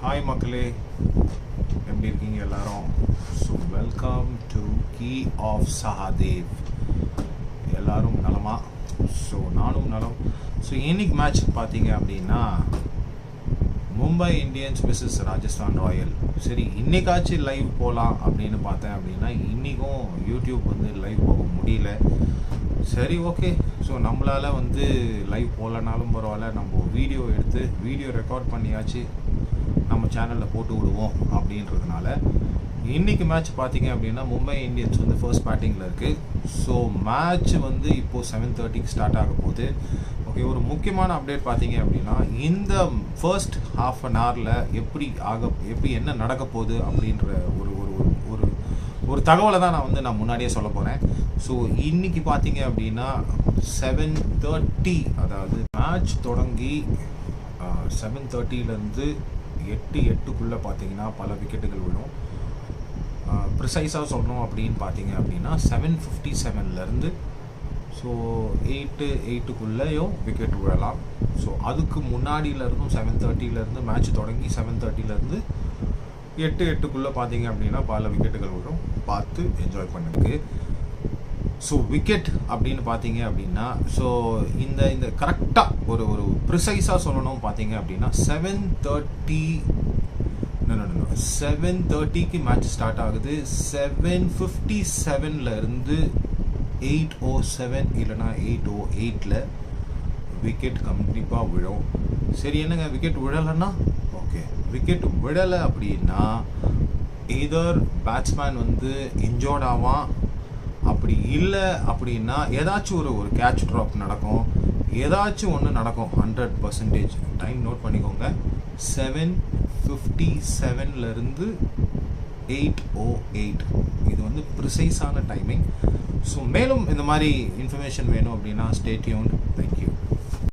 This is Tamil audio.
ஹாய் மக்களே, எப்படி இருக்கீங்க எல்லாரும்? So welcome to key of Sahadev. எல்லாரும் நலமா? ஸோ நானும் நலம். ஸோ இன்னைக்கு மேட்ச் பார்த்தீங்க அப்படின்னா Mumbai Indians versus Rajasthan Royal. சரி, இன்னைக்காச்சும் லைவ் போகலாம் அப்படின்னு பார்த்தேன் அப்படின்னா இன்றைக்கும் யூடியூப் லைவ் போக முடியல. சரி, ஓகே. ஸோ நம்மளால் லைவ் போகலனாலும் பரவாயில்ல, நம்ம வீடியோ ரெக்கார்ட் பண்ணியாச்சு நம்ம சேனலில் போட்டு விடுவோம் அப்படின்றதுனால இன்றைக்கி மேட்ச் பார்த்தீங்க அப்படின்னா மும்பை இந்தியன்ஸ் ஃபர்ஸ்ட் பேட்டிங்கில் இருக்குது. ஸோ மேட்ச் இப்போது 7:30 ஸ்டார்ட் ஆக போகுது. ஓகே, ஒரு முக்கியமான அப்டேட் பார்த்தீங்க அப்படின்னா இந்த ஃபர்ஸ்ட் ஹாஃப் அன் ஹவரில் எப்படி என்ன நடக்க போகுது அப்படின்ற ஒரு ஒரு ஒரு தகவலை தான் நான் முன்னாடியே சொல்ல போகிறேன். ஸோ இன்றைக்கி பார்த்தீங்க அப்படின்னா 7:30, அதாவது மேட்ச் தொடங்கி 7:30லேருந்து 8:08க்குள்ளே பார்த்தீங்கன்னா பல விக்கெட்டுகள் விழும். ப்ரிசைஸாக சொல்லணும் அப்படின்னு பார்த்தீங்க அப்படின்னா 7:57லேருந்து ஸோ 8:08க்குள்ளேயும் விக்கெட் விழலாம். ஸோ அதுக்கு முன்னாடியிலேருந்தும் 7:30லேருந்து மேட்ச் தொடங்கி 7:30லேருந்து 8:08க்குள்ளே பார்த்தீங்க அப்படின்னா பல விக்கெட்டுகள் விழும். பார்த்து என்ஜாய் பண்ணுங்க. ஸோ விக்கெட் அப்படின்னு பார்த்தீங்க அப்படின்னா ஸோ இந்த கரெக்டாக ஒரு ப்ரிசைஸாக சொல்லணும் பார்த்தீங்க அப்படின்னா 7:30க்கு மேட்ச் ஸ்டார்ட் ஆகுது. 7:57லேருந்து 8:07 இல்லைனா 8:08 விக்கெட் கண்டிப்பாக விழும். சரி, என்னங்க விக்கெட் விழலைன்னா? ஓகே, விக்கெட் விழலை அப்படின்னா எதர் பேட்ஸ்மேன் இன்ஜோர்ட் ஆவான். அப்படி இல்லை அப்படின்னா ஏதாச்சும் ஒரு கேட்ச் ட்ராப் நடக்கும், ஏதாச்சும் ஒன்று நடக்கும். 100% டைம் நோட் பண்ணிக்கோங்க. 7:57லேருந்து 8:08 இது ப்ரிசைஸான டைமிங். ஸோ மேலும் இந்த மாதிரி இன்ஃபர்மேஷன் வேணும் அப்படின்னா ஸ்டே டியூன்ட். தேங்க்யூ.